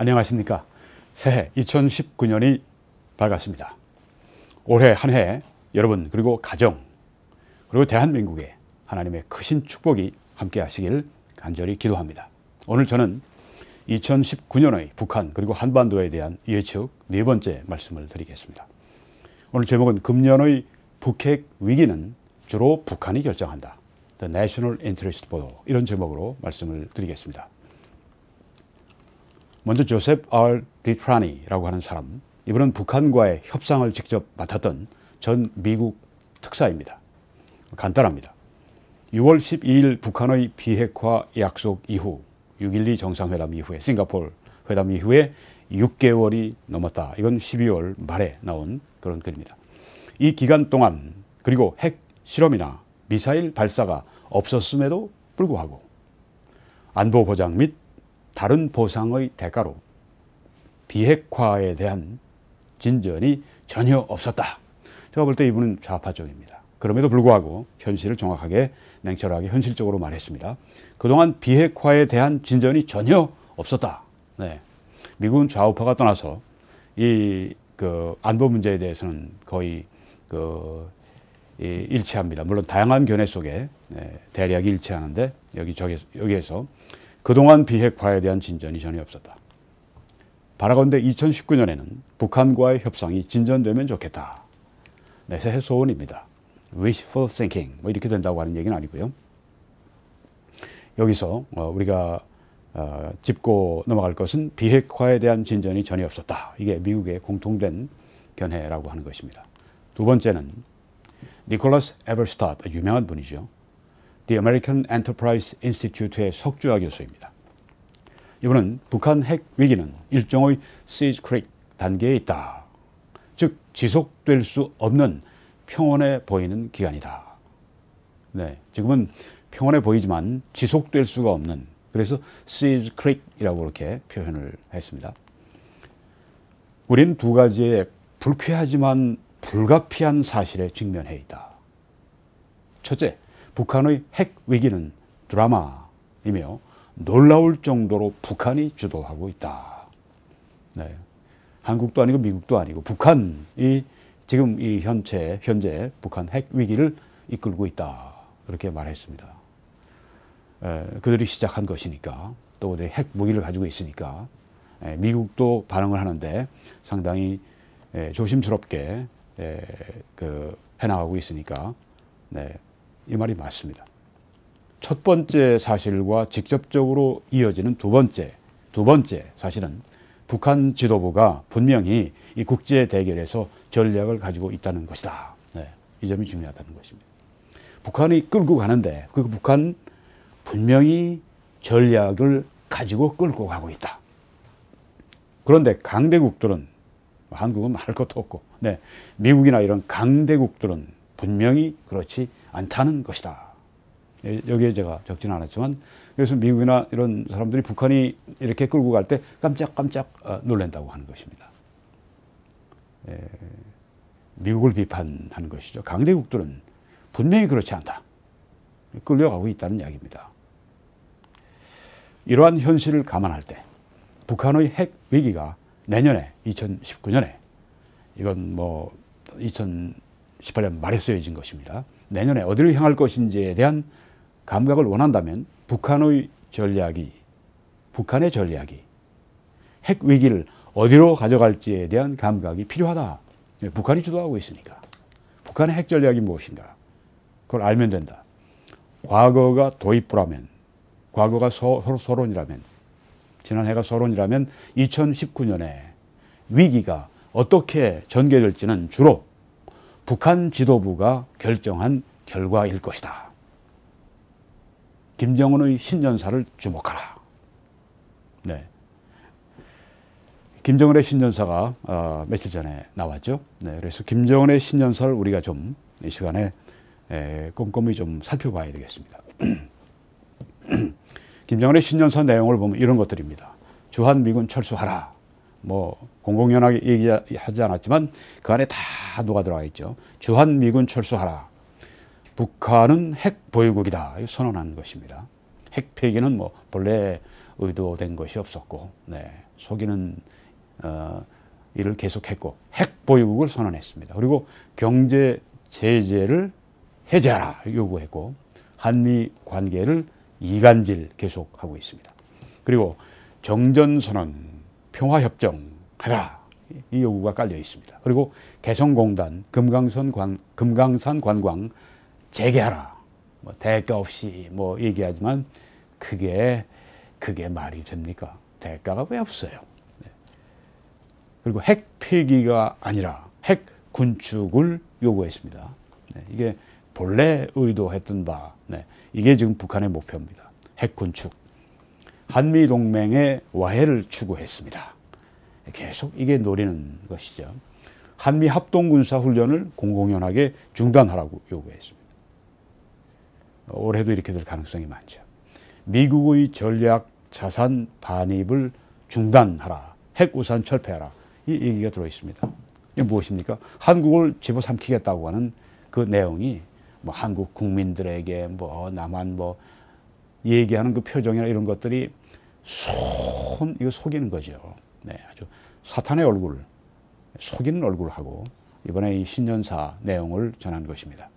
안녕하십니까. 새해 2019년이 밝았습니다. 올해 한 해 여러분 그리고 가정 그리고 대한민국에 하나님의 크신 축복이 함께 하시길 간절히 기도합니다. 오늘 저는 2019년의 북한 그리고 한반도에 대한 예측 네 번째 말씀을 드리겠습니다. 오늘 제목은 금년의 북핵 위기는 주로 북한이 결정한다. The National Interest 보도, 이런 제목으로 말씀을 드리겠습니다. 먼저 조셉 R. 리프라니라고 하는 사람, 이분은 북한과의 협상을 직접 맡았던 전 미국 특사입니다. 간단합니다. 6월 12일 북한의 비핵화 약속 이후 6.12 정상회담 이후에 싱가포르 회담 이후에 6개월이 넘었다. 이건 12월 말에 나온 그런 글입니다. 이 기간 동안 그리고 핵 실험이나 미사일 발사가 없었음에도 불구하고 안보 보장 및 다른 보상의 대가로 비핵화에 대한 진전이 전혀 없었다. 제가 볼 때 이분은 좌파 쪽입니다. 그럼에도 불구하고 현실을 정확하게 냉철하게 현실적으로 말했습니다. 그동안 비핵화에 대한 진전이 전혀 없었다. 네. 미국은 좌우파가 떠나서 이 안보 문제에 대해서는 거의 일치합니다. 물론 다양한 견해 속에 대략이 일치하는데 여기에서 그동안 비핵화에 대한 진전이 전혀 없었다. 바라건대 2019년에는 북한과의 협상이 진전되면 좋겠다. 네, 새해 소원입니다. wishful thinking 뭐 이렇게 된다고 하는 얘기는 아니고요. 여기서 우리가 짚고 넘어갈 것은 비핵화에 대한 진전이 전혀 없었다. 이게 미국의 공통된 견해라고 하는 것입니다. 두 번째는 니콜라스 에버스타트, 유명한 분이죠. The American Enterprise Institute의 석주화 교수입니다. 이분은 북한 핵 위기는 일종의 siege creep 단계에 있다. 즉 지속될 수 없는 평온해 보이는 기간이다. 네, 지금은 평온해 보이지만 지속될 수가 없는, 그래서 siege creep이라고 이렇게 표현을 했습니다. 우리는 두 가지의 불쾌하지만 불가피한 사실에 직면해 있다. 첫째, 북한의 핵 위기는 드라마이며 놀라울 정도로 북한이 주도하고 있다. 네. 한국도 아니고 미국도 아니고 북한이 지금 이 현재 북한 핵 위기를 이끌고 있다. 그렇게 말했습니다. 그들이 시작한 것이니까, 또 핵 무기를 가지고 있으니까 미국도 반응을 하는데 상당히 조심스럽게 해나가고 있으니까 이 말이 맞습니다. 첫 번째 사실과 직접적으로 이어지는 두 번째 사실은 북한 지도부가 분명히 이 국제 대결에서 전략을 가지고 있다는 것이다. 네, 이 점이 중요하다는 것입니다. 북한이 끌고 가는데 그 북한 분명히 전략을 가지고 끌고 가고 있다. 그런데 강대국들은, 한국은 말할 것도 없고, 네, 미국이나 이런 강대국들은 분명히 그렇지 않다는 것이다. 여기에 제가 적지는 않았지만, 그래서 미국이나 이런 사람들이 북한이 이렇게 끌고 갈 때 깜짝깜짝 놀란다고 하는 것입니다. 미국을 비판하는 것이죠. 강대국들은 분명히 그렇지 않다. 끌려가고 있다는 이야기입니다. 이러한 현실을 감안할 때 북한의 핵 위기가 내년에 2019년에, 이건 뭐 2018년 말에 쓰여진 것입니다. 내년에 어디를 향할 것인지에 대한 감각을 원한다면 북한의 전략이 핵 위기를 어디로 가져갈지에 대한 감각이 필요하다. 북한이 주도하고 있으니까. 북한의 핵 전략이 무엇인가? 그걸 알면 된다. 과거가 도입부라면, 과거가 서론이라면, 지난해가 서론이라면 2019년에 위기가 어떻게 전개될지는 주로 북한 지도부가 결정한 결과일 것이다. 김정은의 신년사를 주목하라. 네. 김정은의 신년사가 며칠 전에 나왔죠. 네. 그래서 김정은의 신년사를 우리가 좀 이 시간에 꼼꼼히 좀 살펴봐야 되겠습니다. 김정은의 신년사 내용을 보면 이런 것들입니다. 주한미군 철수하라. 뭐 공공연하게 얘기하지 않았지만 그 안에 다 녹아 들어가 있죠. 주한미군 철수하라. 북한은 핵 보유국이다. 선언한 것입니다. 핵 폐기는 뭐 본래 의도된 것이 없었고, 네. 속이는 일을 계속했고 핵 보유국을 선언했습니다. 그리고 경제 제재를 해제하라 요구했고 한미 관계를 이간질 계속하고 있습니다. 그리고 정전선언, 평화협정 하라 이 요구가 깔려 있습니다. 그리고 개성공단, 금강산 관광 재개하라. 뭐 대가 없이 뭐 얘기하지만 그게 말이 됩니까? 대가가 왜 없어요? 네. 그리고 핵 폐기가 아니라 핵 군축을 요구했습니다. 네. 이게 본래 의도했던 바, 네. 이게 지금 북한의 목표입니다. 핵 군축. 한미 동맹의 와해를 추구했습니다. 계속 이게 노리는 것이죠. 한미 합동군사훈련을 공공연하게 중단하라고 요구했습니다. 올해도 이렇게 될 가능성이 많죠. 미국의 전략 자산 반입을 중단하라. 핵우산 철폐하라. 이 얘기가 들어있습니다. 이게 무엇입니까? 한국을 집어삼키겠다고 하는 그 내용이 뭐 한국 국민들에게 뭐 남한 뭐 얘기하는 그 표정이나 이런 것들이 이거 속이는 거죠. 네, 아주 사탄의 얼굴, 속이는 얼굴을 하고 이번에 이 신년사 내용을 전한 것입니다.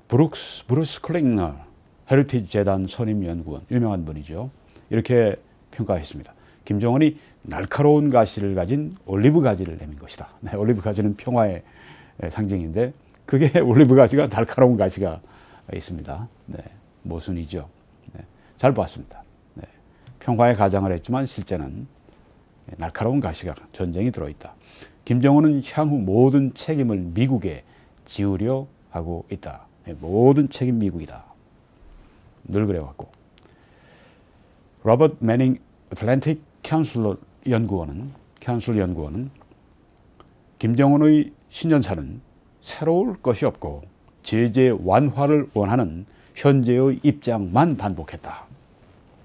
브루스 클링너 헤리티지 재단 선임연구원, 유명한 분이죠. 이렇게 평가했습니다. 김정은이 날카로운 가시를 가진 올리브 가지를 내민 것이다. 네, 올리브 가지는 평화의 상징인데 그게 올리브 가지가 날카로운 가시가 있습니다. 네, 모순이죠. 네, 잘 봤습니다. 네, 평화의 가장을 했지만 실제는 날카로운 가시가 전쟁이 들어있다. 김정은은 향후 모든 책임을 미국에 지우려 하고 있다. 네, 모든 책임 미국이다. 늘 그래왔고. 로버트 매닝 애틀랜틱 캔슬 연구원은 김정은의 신년사는 새로울 것이 없고 제재 완화를 원하는 현재의 입장만 반복했다.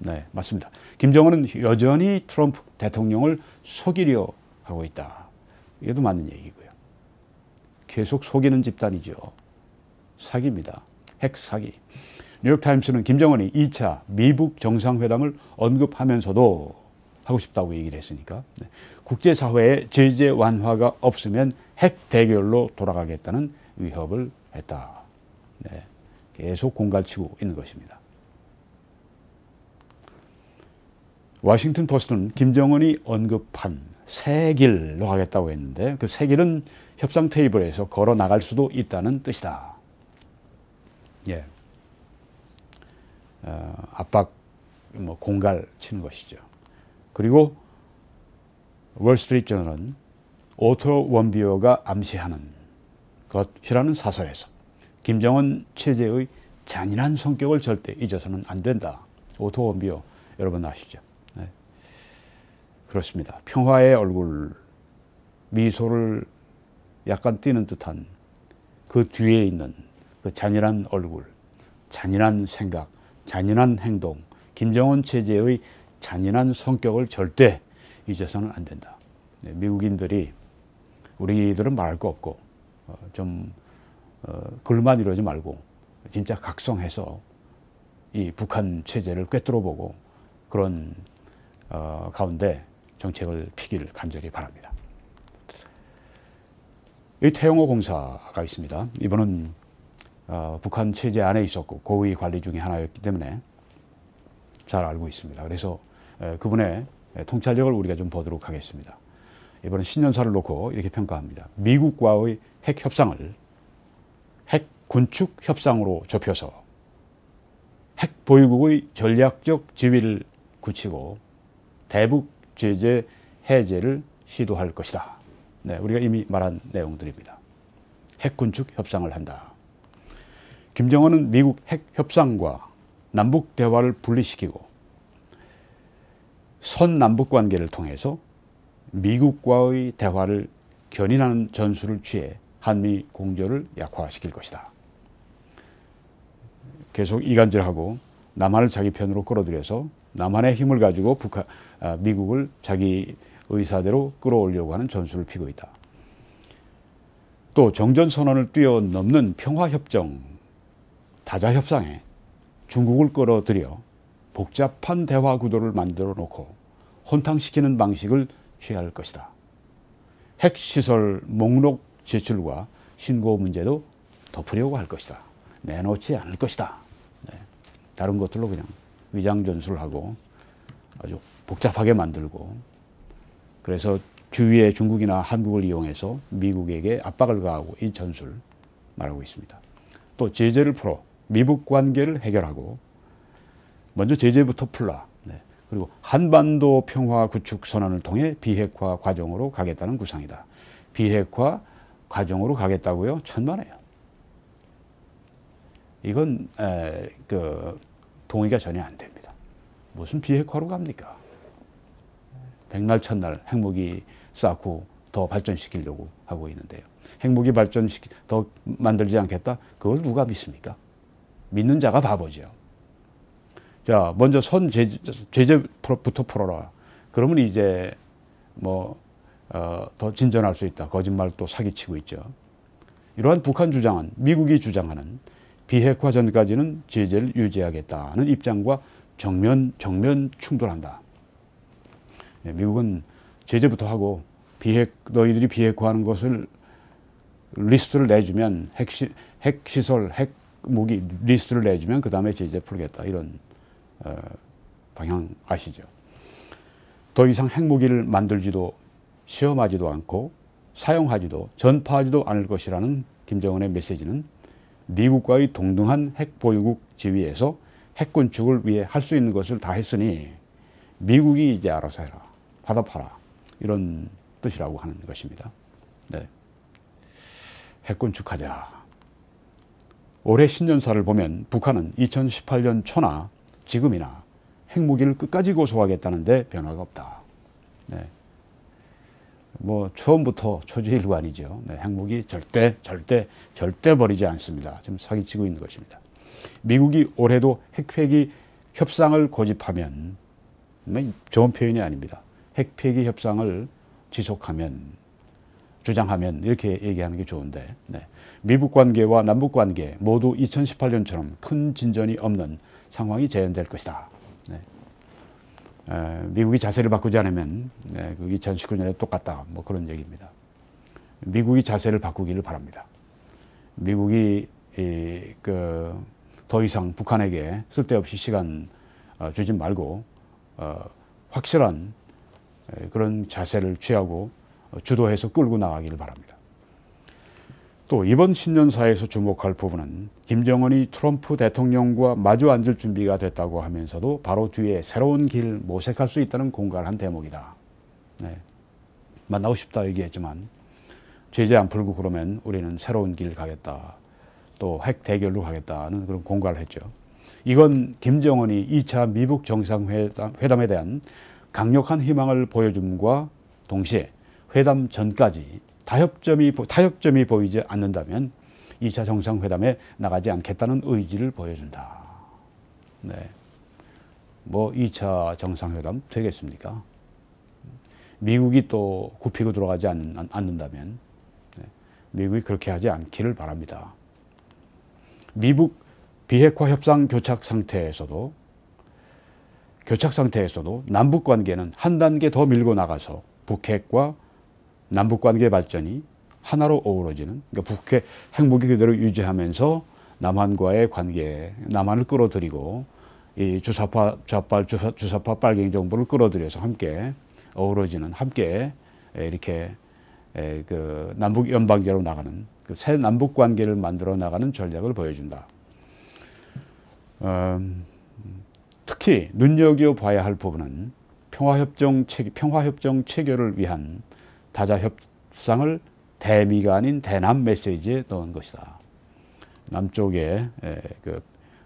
네, 맞습니다. 김정은은 여전히 트럼프 대통령을 속이려 하고 있다. 이것도 맞는 얘기고요. 계속 속이는 집단이죠. 사기입니다. 핵 사기. 뉴욕타임스는 김정은이 2차 미북 정상회담을 언급하면서도 하고 싶다고 얘기를 했으니까 네. 국제사회의 제재 완화가 없으면 핵 대결로 돌아가겠다는 위협을 했다. 네. 계속 공갈치고 있는 것입니다. 워싱턴 포스트는 김정은이 언급한 새 길로 가겠다고 했는데 그 새 길은 협상 테이블에서 걸어 나갈 수도 있다는 뜻이다. 예. 압박, 공갈 치는 것이죠. 그리고 월스트리트저널은 오토 원비어가 암시하는 것이라는 사설에서 김정은 체제의 잔인한 성격을 절대 잊어서는 안 된다. 오토 원비어 여러분 아시죠? 네. 그렇습니다. 평화의 얼굴, 미소를 약간 띄는 듯한 그 뒤에 있는 그 잔인한 얼굴, 잔인한 생각, 잔인한 행동, 김정은 체제의 잔인한 성격을 절대 잊어서는 안 된다. 네, 미국인들이 우리들은 말할 거 없고 글만 이러지 말고 진짜 각성해서 이 북한 체제를 꿰뚫어보고 그런 가운데 정책을 피기를 간절히 바랍니다. 이 태영호 공사가 있습니다. 이분은 북한 체제 안에 있었고 고위 관리 중에 하나였기 때문에 잘 알고 있습니다. 그래서 그분의 통찰력을 우리가 좀 보도록 하겠습니다. 이번엔 신년사를 놓고 이렇게 평가합니다. 미국과의 핵 협상을 핵 군축 협상으로 좁혀서 핵 보유국의 전략적 지위를 굳히고 대북 제재 해제를 시도할 것이다. 네, 우리가 이미 말한 내용들입니다. 핵 군축 협상을 한다. 김정은은 미국 핵 협상과 남북 대화를 분리시키고 선남북 관계를 통해서 미국과의 대화를 견인하는 전술을 취해 한미 공조를 약화시킬 것이다. 계속 이간질하고 남한을 자기 편으로 끌어들여서 남한의 힘을 가지고 미국을 자기 의사대로 끌어올려고 하는 전술을 피고 있다. 또 정전선언을 뛰어넘는 평화협정, 다자협상에 중국을 끌어들여 복잡한 대화 구도를 만들어 놓고 혼탕시키는 방식을 취할 것이다. 핵시설 목록 제출과 신고 문제도 덮으려고 할 것이다. 내놓지 않을 것이다. 네. 다른 것들로 그냥 위장전술하고 아주 복잡하게 만들고, 그래서 주위의 중국이나 한국을 이용해서 미국에게 압박을 가하고 이 전술 말하고 있습니다. 또 제재를 풀어 미북 관계를 해결하고, 먼저 제재부터 풀라. 네. 그리고 한반도 평화 구축 선언을 통해 비핵화 과정으로 가겠다는 구상이다. 비핵화 과정으로 가겠다고요? 천만에요. 이건 동의가 전혀 안 됩니다. 무슨 비핵화로 갑니까? 백날 첫날 핵무기 쌓고 더 발전시키려고 하고 있는데요. 핵무기 더 만들지 않겠다? 그걸 누가 믿습니까? 믿는 자가 바보죠. 자, 먼저 제재부터 풀어라. 그러면 이제 더 진전할 수 있다. 거짓말 또 사기치고 있죠. 이러한 북한 주장은 미국이 주장하는 비핵화 전까지는 제재를 유지하겠다는 입장과 정면 충돌한다. 미국은 제재부터 하고 너희들이 비핵화하는 것을 리스트를 내주면 핵시설, 핵무기 리스트를 내주면 그 다음에 제재 풀겠다. 이런 방향 아시죠? 더 이상 핵무기를 만들지도 시험하지도 않고 사용하지도 전파하지도 않을 것이라는 김정은의 메시지는 미국과의 동등한 핵보유국 지위에서 핵군축을 위해 할 수 있는 것을 다 했으니 미국이 이제 알아서 해라. 화답하라. 이런 뜻이라고 하는 것입니다. 네. 핵군축하자. 올해 신년사를 보면 북한은 2018년 초나 지금이나 핵무기를 끝까지 고수하겠다는데 변화가 없다. 네. 처음부터 초지일관이죠. 네, 핵무기 절대 버리지 않습니다. 지금 사기치고 있는 것입니다. 미국이 올해도 핵폐기 협상을 고집하면, 좋은 표현이 아닙니다. 핵폐기 협상을 주장하면 이렇게 얘기하는 게 좋은데, 네. 미북 관계와 남북 관계 모두 2018년처럼 큰 진전이 없는 상황이 재현될 것이다. 네. 미국이 자세를 바꾸지 않으면 2019년에 똑같다. 그런 얘기입니다. 미국이 자세를 바꾸기를 바랍니다. 미국이 더 이상 북한에게 쓸데없이 시간 주지 말고 확실한 그런 자세를 취하고 주도해서 끌고 나가기를 바랍니다. 또 이번 신년사에서 주목할 부분은 김정은이 트럼프 대통령과 마주 앉을 준비가 됐다고 하면서도 바로 뒤에 새로운 길 모색할 수 있다는 공갈한 대목이다. 네. 만나고 싶다 얘기했지만 제재 안 풀고 그러면 우리는 새로운 길 가겠다. 또 핵 대결로 가겠다는 그런 공갈을 했죠. 이건 김정은이 2차 미북 정상회담에 대한 강력한 희망을 보여줌과 동시에 회담 전까지 타협점이 보이지 않는다면 2차 정상회담에 나가지 않겠다는 의지를 보여준다. 네. 2차 정상회담 되겠습니까? 미국이 또 굽히고 들어가지 않는다면 미국이 그렇게 하지 않기를 바랍니다. 미북 비핵화 협상 교착 상태에서도 남북 관계는 한 단계 더 밀고 나가서 북핵과 남북 관계 발전이 하나로 어우러지는, 그러니까 북핵 핵무기 그대로 유지하면서 남한과의 관계, 남한을 끌어들이고 이 주사파 빨갱이 정부를 끌어들여서 함께 어우러지는, 함께 이렇게 남북 연방계로 나가는 새 남북 관계를 만들어 나가는 전략을 보여준다. 특히 눈여겨봐야 할 부분은 평화협정 체결을 위한 다자 협상을 대미가 아닌 대남 메시지에 넣은 것이다. 남쪽에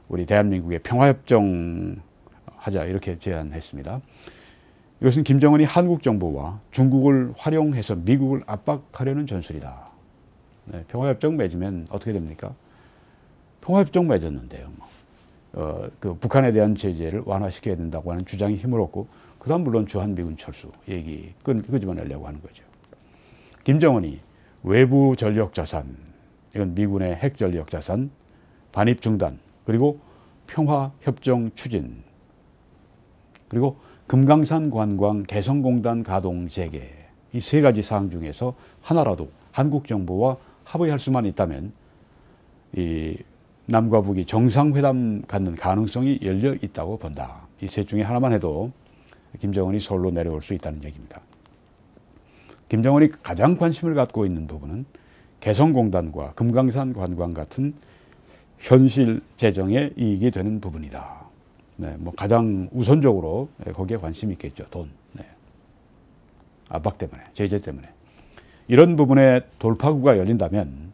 우리 대한민국의 평화협정 하자 이렇게 제안했습니다. 이것은 김정은이 한국 정부와 중국을 활용해서 미국을 압박하려는 전술이다. 네, 평화협정 맺으면 어떻게 됩니까? 평화협정 맺었는데요. 북한에 대한 제재를 완화시켜야 된다고 하는 주장이 힘을 얻고, 그 다음 물론 주한미군 철수 얘기 끄집어내려고 하는 거죠. 김정은이 외부 전력 자산, 이건 미군의 핵 전력 자산, 반입 중단, 그리고 평화협정 추진, 그리고 금강산 관광 개성공단 가동 재개, 이 세 가지 사항 중에서 하나라도 한국 정부와 합의할 수만 있다면 이 남과 북이 정상회담 갖는 가능성이 열려 있다고 본다. 이 셋 중에 하나만 해도 김정은이 서울로 내려올 수 있다는 얘기입니다. 김정은이 가장 관심을 갖고 있는 부분은 개성공단과 금강산 관광 같은 현실 재정에 이익이 되는 부분이다. 네, 뭐 가장 우선적으로 거기에 관심이 있겠죠. 돈. 네. 압박 때문에, 제재 때문에. 이런 부분에 돌파구가 열린다면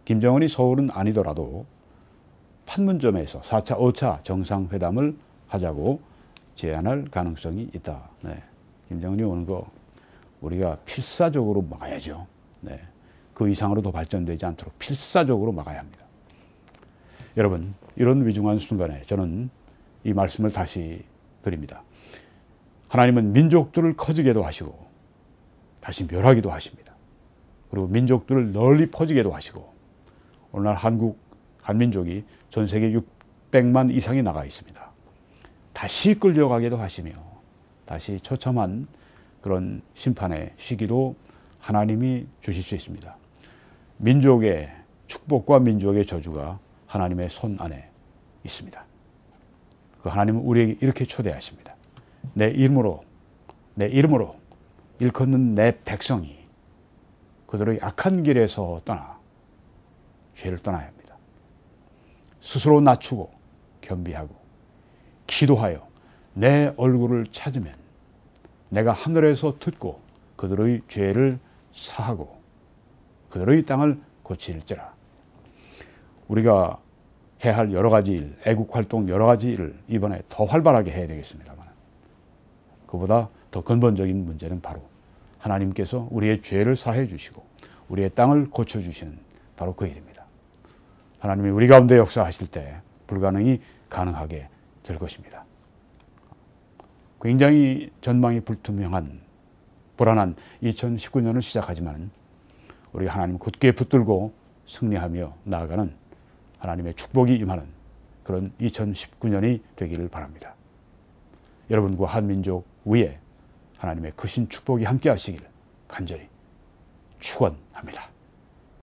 김정은이 서울은 아니더라도 판문점에서 4차, 5차 정상회담을 하자고 제안할 가능성이 있다. 네. 김정은이 오는 거 우리가 필사적으로 막아야죠. 네. 그 이상으로 더 발전되지 않도록 필사적으로 막아야 합니다. 여러분, 이런 위중한 순간에 저는 이 말씀을 다시 드립니다. 하나님은 민족들을 커지게도 하시고 다시 멸하기도 하십니다. 그리고 민족들을 널리 퍼지게도 하시고 오늘날 한민족이 전 세계 600만 이상이 나가 있습니다. 다시 끌려가기도 하시며 다시 처참한 그런 심판의 시기도 하나님이 주실 수 있습니다. 민족의 축복과 민족의 저주가 하나님의 손 안에 있습니다. 그 하나님은 우리에게 이렇게 초대하십니다. 내 이름으로 일컫는 내 백성이 그들의 악한 길에서 떠나 죄를 떠나야 합니다. 스스로 낮추고 겸비하고 기도하여 내 얼굴을 찾으면 내가 하늘에서 듣고 그들의 죄를 사하고 그들의 땅을 고칠지라. 우리가 해야 할 여러 가지 일, 애국 활동 여러 가지 일을 이번에 더 활발하게 해야 되겠습니다만 그보다 더 근본적인 문제는 바로 하나님께서 우리의 죄를 사해 주시고 우리의 땅을 고쳐주시는 바로 그 일입니다. 하나님이 우리 가운데 역사하실 때 불가능이 가능하게 될 것입니다. 굉장히 전망이 불투명한 불안한 2019년을 시작하지만 우리가 하나님 굳게 붙들고 승리하며 나아가는 하나님의 축복이 임하는 그런 2019년이 되기를 바랍니다. 여러분과 한민족 위에 하나님의 크신 축복이 함께 하시기를 간절히 축원합니다.